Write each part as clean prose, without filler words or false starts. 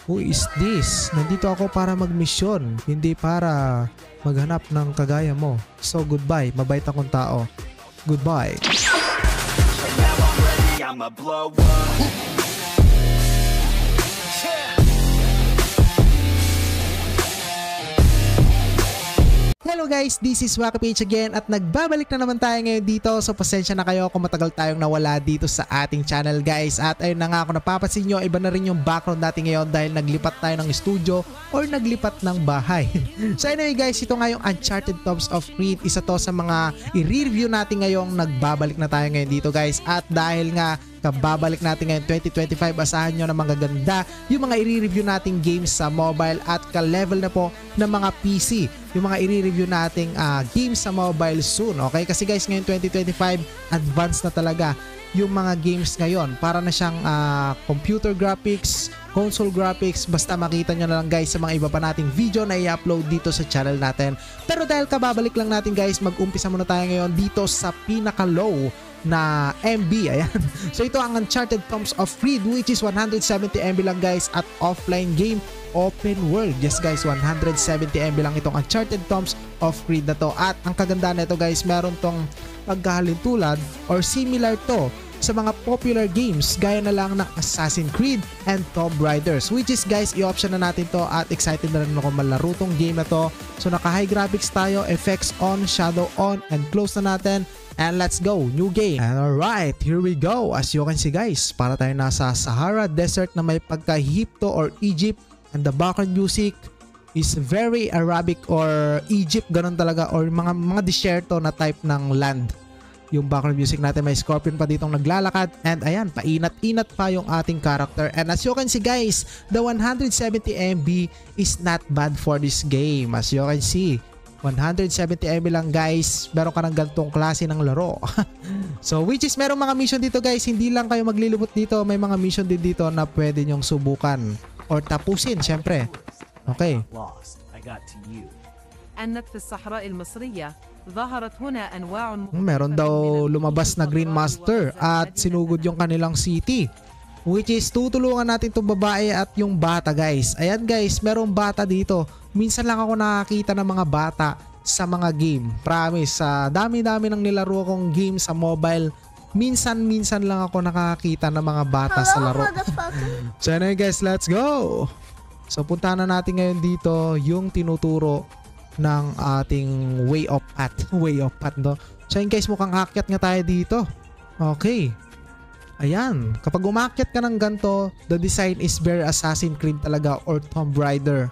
Who is this? Nandito ako para magmisyon, hindi para maghanap ng kagaya mo. So goodbye, mabait akong tao. Goodbye. Hello guys, this is Wacky Page again at nagbabalik na naman tayo ngayon dito. So pasensya na kayo kung matagal tayong nawala dito sa ating channel guys. At ayun na nga, kung napapansin nyo, iba na rin yung background natin ngayon dahil naglipat tayo ng studio or naglipat ng bahay. So anyway guys, ito nga yung Uncharted Tombs of Creed. Isa to sa mga i-review natin ngayong nagbabalik na tayo ngayon dito guys. At dahil nga kababalik natin ngayon 2025, asahan nyo na magaganda yung mga i-review nating games sa mobile at ka-level na po ng mga PC yung mga i-review nating games sa mobile soon. Okay, kasi guys ngayon 2025 advanced na talaga yung mga games ngayon, para na siyang computer graphics, console graphics, basta makita nyo na lang guys sa mga iba pa nating video na i-upload dito sa channel natin. Pero dahil kababalik lang natin guys, mag-umpisa muna tayo ngayon dito sa pinaka-low na MB. Ayan. So ito ang Uncharted Tombs of Creed, which is 170 MB lang guys at offline game, open world. Yes guys, 170 MB lang itong Uncharted Tombs of Creed na to. At ang kagandahan nito guys, meron tong pagkahalintulad or similar to sa mga popular games gaya na lang ng Assassin's Creed and Tomb Raiders, which is guys i-option na natin to at excited na rin ako malaro tong game na to. So naka high graphics tayo, effects on, shadow on, and close na natin. And let's go, new game. And alright, here we go. As you can see guys, para tayo nasa Sahara Desert na may pagka-Egypto or Egypt, and the background music is very Arabic or Egypt, ganun talaga, or mga disyerto na type ng land. Yung background music natin, may scorpion pa ditong naglalakad, and ayan, painat-inat pa yung ating character. And as you can see guys, the 170 MB is not bad for this game. As you can see, 170 MB lang guys, meron ka ng gantong klase ng laro. So which is merong mga mission dito guys, hindi lang kayo maglilibot dito, may mga mission din dito na pwede nyong subukan or tapusin syempre. Okay. Meron daw lumabas na Green Master at sinugod yung kanilang city, which is tutulungan natin itong babae at yung bata guys. Ayan guys, merong bata dito. Minsan lang ako nakakita ng mga bata sa mga game. Promise, sa dami-dami ng nilaro akong game sa mobile, minsan lang ako nakakita ng mga bata sa laro. So anyway guys, let's go! So puntahan na natin ngayon dito yung tinuturo ng ating way of path. Way of path no? So yun guys, mukhang akyat nga tayo dito. Okay. Ayan, kapag umakyat ka ng ganito, the design is very Assassin's Creed talaga or Tomb Raider,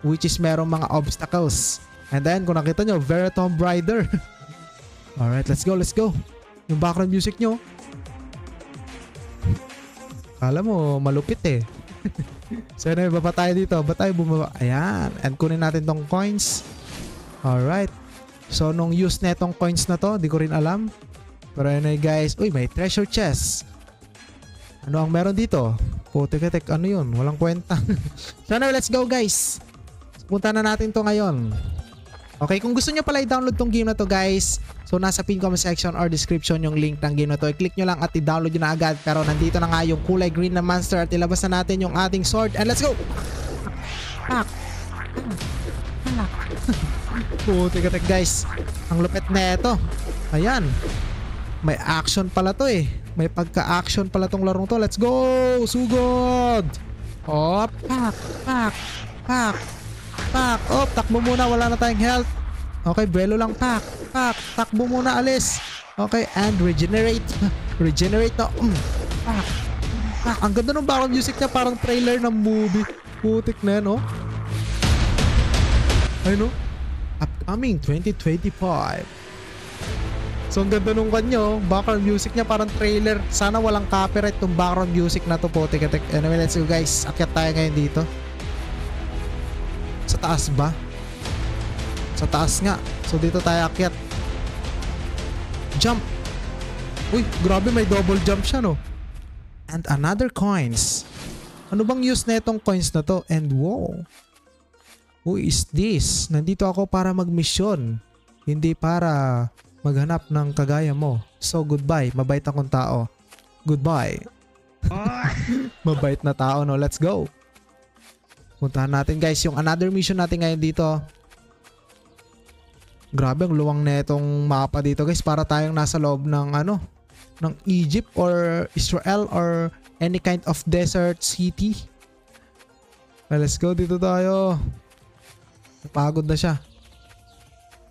which is merong mga obstacles. And then kung nakita nyo, very Tomb Raider. Alright, let's go, let's go. Yung background music nyo, kala mo malupit eh. So anyway, baba tayo dito. Ba tayo bumaba? Ayan, and kunin natin tong coins. Alright. So nung use na itong coins na to, di ko rin alam. Pero anyway guys, uy, may treasure chest. Ano ang meron dito? Putik-tek, ano yun? Walang kwenta. So anyway, let's go guys. Punta na natin to ngayon. Okay, kung gusto nyo pala i-download tong game na to guys, so nasa pin comment section or description yung link ng game na to. I-click nyo lang at i-download nyo na agad. Pero nandito na nga yung kulay green na monster at ilabas na natin yung ating sword. And let's go! Pak! Putik-tek guys. Ang lupit na ito. Ayan. May action pala to eh. May pagka-action pala tong larong to. Let's go! Sugod! Oh, pak! Pak! Pak! Pak! Oh, takbo muna. Wala na tayong health. Okay, brelo lang. Pak! Pak! Takbo muna. Alis. Okay, and regenerate. Regenerate na. Pak! Pak! Ang ganda ng background music niya. Parang trailer ng movie. Putik na yan, oh. Ayun, oh. Upcoming 2025. So ang ganda nung kanyo, background music niya parang trailer. Sana walang copyright tong background music na to po. Tek. Anyway, let's go guys. Akyat tayo ngayon dito. Sa taas ba? Sa taas nga. So dito tayo akyat. Jump. Uy, grabe, may double jump siya no. And another coins. Ano bang use na itong coins na to? And wow. Who is this? Nandito ako para magmisyon, hindi para maghanap ng kagaya mo. So goodbye, mabait akong tao. Goodbye. Mabait na tao no, let's go. Puntahan natin guys yung another mission natin ngayon dito. Grabe ang luwang na itong mapa dito guys. Para tayong nasa loob ng ano, ng Egypt or Israel or any kind of desert city. Well, let's go, dito tayo. Napagod na siya.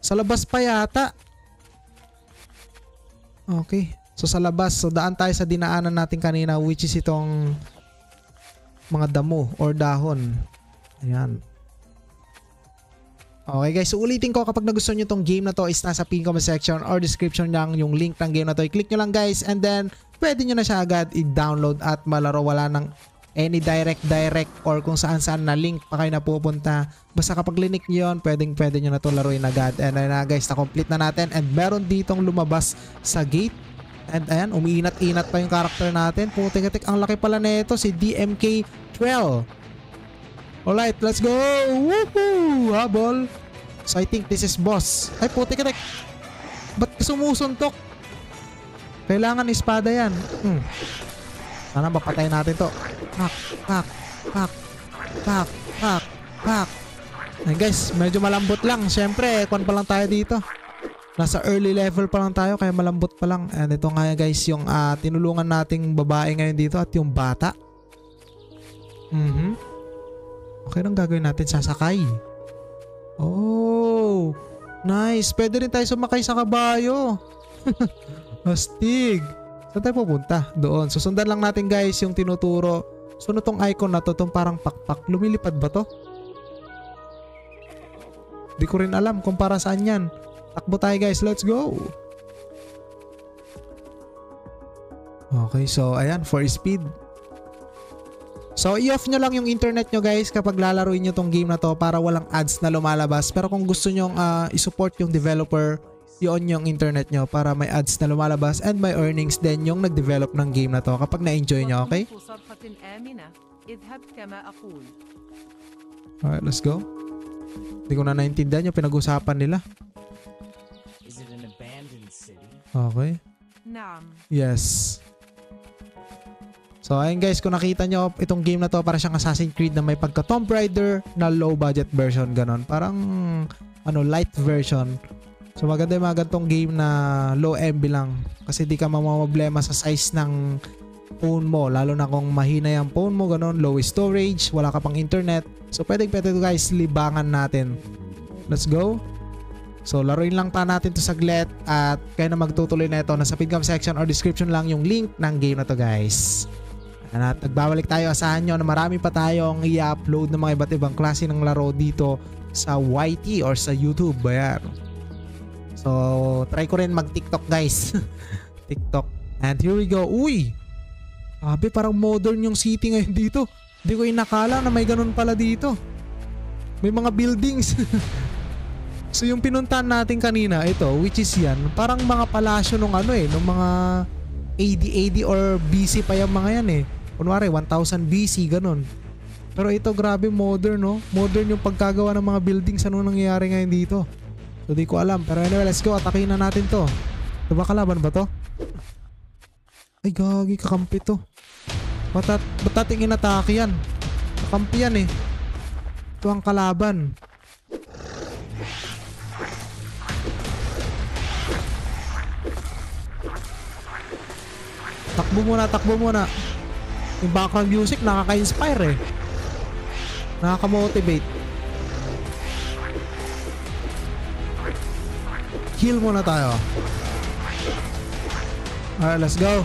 Sa labas pa yata. Okay. So sa labas, so daan tayo sa dinaanan natin kanina, which is itong mga damo or dahon. Ayan. Okay guys, so ulitin ko, kapag nagustuhan nyo tong game na to is nasa pin comment section or description lang yung link ng game na to. I-click nyo lang guys and then pwede nyo na siya agad i-download at malaro. Wala ng any direct or kung saan na link pa kayo napupunta. Basta kapag linik nyo yun, pwede nyo na to laruin agad. And ayun na guys, na-complete na natin and meron ditong lumabas sa gate. And ayan, umiinat-inat pa yung character natin. Putik-tik, ang laki pala nito, si DMK12. Alright, let's go! Woohoo! Habol! So I think this is boss. Ay, putik-tik! Ba't sumusuntok? Kailangan espada yan. Sana mapatay natin to. Pak. Ay guys, medyo malambot lang. Siyempre, kwan pa lang tayo dito. Nasa early level pa lang tayo, kaya malambot pa lang. And ito nga guys, yung tinulungan nating babae ngayon dito at yung bata. Okay, anong gagawin natin? Sasakay. Oh, nice. Pwede rin tayo sumakay sa kabayo. Astig. Saan tayo pupunta? Doon. Susundan lang natin guys yung tinuturo. So tong icon na to, tong parang pakpak. Lumilipad ba to? Di ko rin alam kung para saan yan. Takbo tayo guys. Let's go. Okay, so ayan, for speed. So i-off nyo lang yung internet nyo guys kapag lalaruin nyo tong game na to para walang ads na lumalabas. Pero kung gusto nyo i-support yung developer, i-on yung internet nyo para may ads na lumalabas and may earnings din yung nag-develop ng game na to kapag na-enjoy nyo, okay? Alright, let's go. Hindi ko na naintindihan yung pinag-usapan nila. Okay. Yes. So ayun guys, kung nakita nyo itong game na to, para siyang Assassin's Creed na may pagka Tomb Raider na low budget version, ganon. Parang light version. So maganda yung mga gantong game na low MB lang. Kasi di ka mamamblema sa size ng phone mo. Lalo na kung mahina yung phone mo, ganon, low storage, wala ka pang internet. So pwede guys, libangan natin. Let's go. So laruin lang pa natin to saglit at kayo na magtutuloy na ito. Nasa pincom section or description lang yung link ng game na to guys. At nagbabalik tayo, asahan nyo na marami pa tayong i-upload ng mga iba't ibang klase ng laro dito sa YT or sa YouTube. Ayan. So try ko rin mag-TikTok guys. TikTok. And here we go. Uy! Sabi parang modern yung city ngayon dito. Hindi ko inakala na may ganun pala dito. May mga buildings. So yung pinuntahan natin kanina, ito, which is yan, parang mga palasyo nung nung mga AD or BC pa yung mga yan eh. Kunwari 1000 BC, ganun. Pero ito grabe modern, no? Modern yung pagkagawa ng mga buildings. Ano nangyayari ngayon dito? So di ko alam. Pero anyway, let's go. Atakin na natin to. Ito ba, kalaban ba to? Ay gagi, kakampi to. Ba't ating inatake yan? Kakampi yan eh. Ito ang kalaban. Takbo muna. Yung background music nakaka-inspire eh. Nakaka-motivate. Heal muna tayo. Alright, let's go.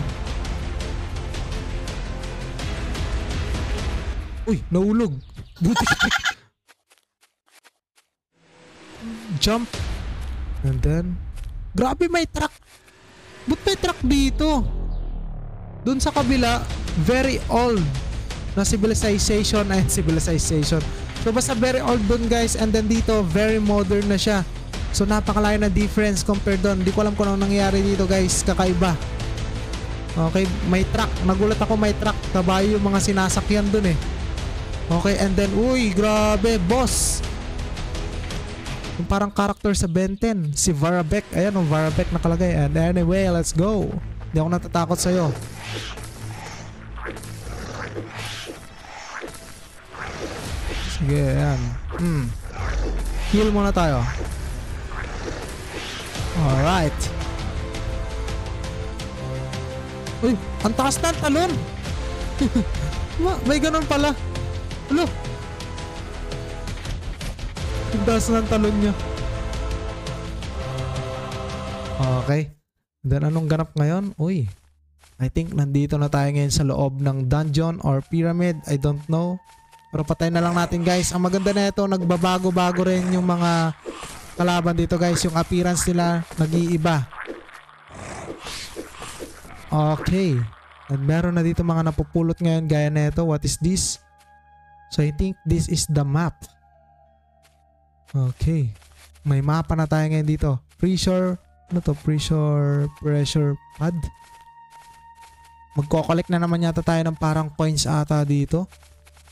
Uy, nahulog. Buti. Jump. And then, grabe may truck. Ba't may truck dito? Doon sa kabila, very old na civilization. So basta very old doon guys, and then dito very modern na siya. So napakalayo na difference compared doon. Hindi ko alam kung anong nangyayari dito guys, kakaiba. Okay, may truck. Nagulat ako, may truck. Kabayo yung mga sinasakyan doon eh. Okay, and then uy, grabe, boss. Yung parang character sa Ben 10, si Varabek. Ayan, yung Varabek nakalagay. And anyway, let's go. Hindi ako natatakot sa'yo. Sige, ayan. Heal muna tayo. Alright. Uy, ang taas na ang talon. May ganun pala. Ano? Ang taas na ang talon niya. Okay. Then anong ganap ngayon? Uy, I think nandito na tayo ngayon sa loob ng dungeon or pyramid. I don't know. Pero patay na lang natin guys. Ang maganda na ito, nagbabago-bago rin yung mga kalaban dito guys. Yung appearance nila nag-iiba. Okay. At meron na dito mga napupulot ngayon gaya na ito. What is this? So I think this is the map. Okay. May mapa na tayo ngayon dito. Pressure. Ano to? Pressure pad. Magko-collect na naman yata tayo ng parang points ata dito.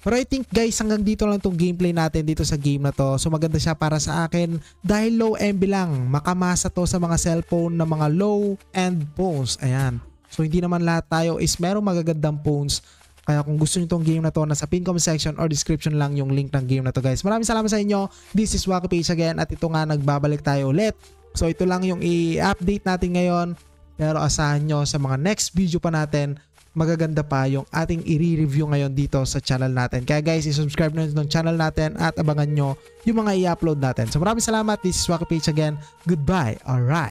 Pero I think guys, hanggang dito lang itong gameplay natin dito sa game na to. So maganda siya para sa akin dahil low MB lang. Makamasa to sa mga cellphone na mga low end phones. Ayan. So hindi naman lahat tayo is merong magagandang phones. Kaya kung gusto nyo itong game na to, nasa pin comment section or description lang yung link ng game na to guys. Maraming salamat sa inyo. This is Wacky Page again at ito nga nagbabalik tayo ulit. So ito lang yung i-update natin ngayon. Pero asahan nyo sa mga next video pa natin, magaganda pa yung ating i-review ngayon dito sa channel natin. Kaya guys, i-subscribe na ng channel natin at abangan nyo yung mga i-upload natin. So maraming salamat. This is Wacky Page again. Goodbye. Alright.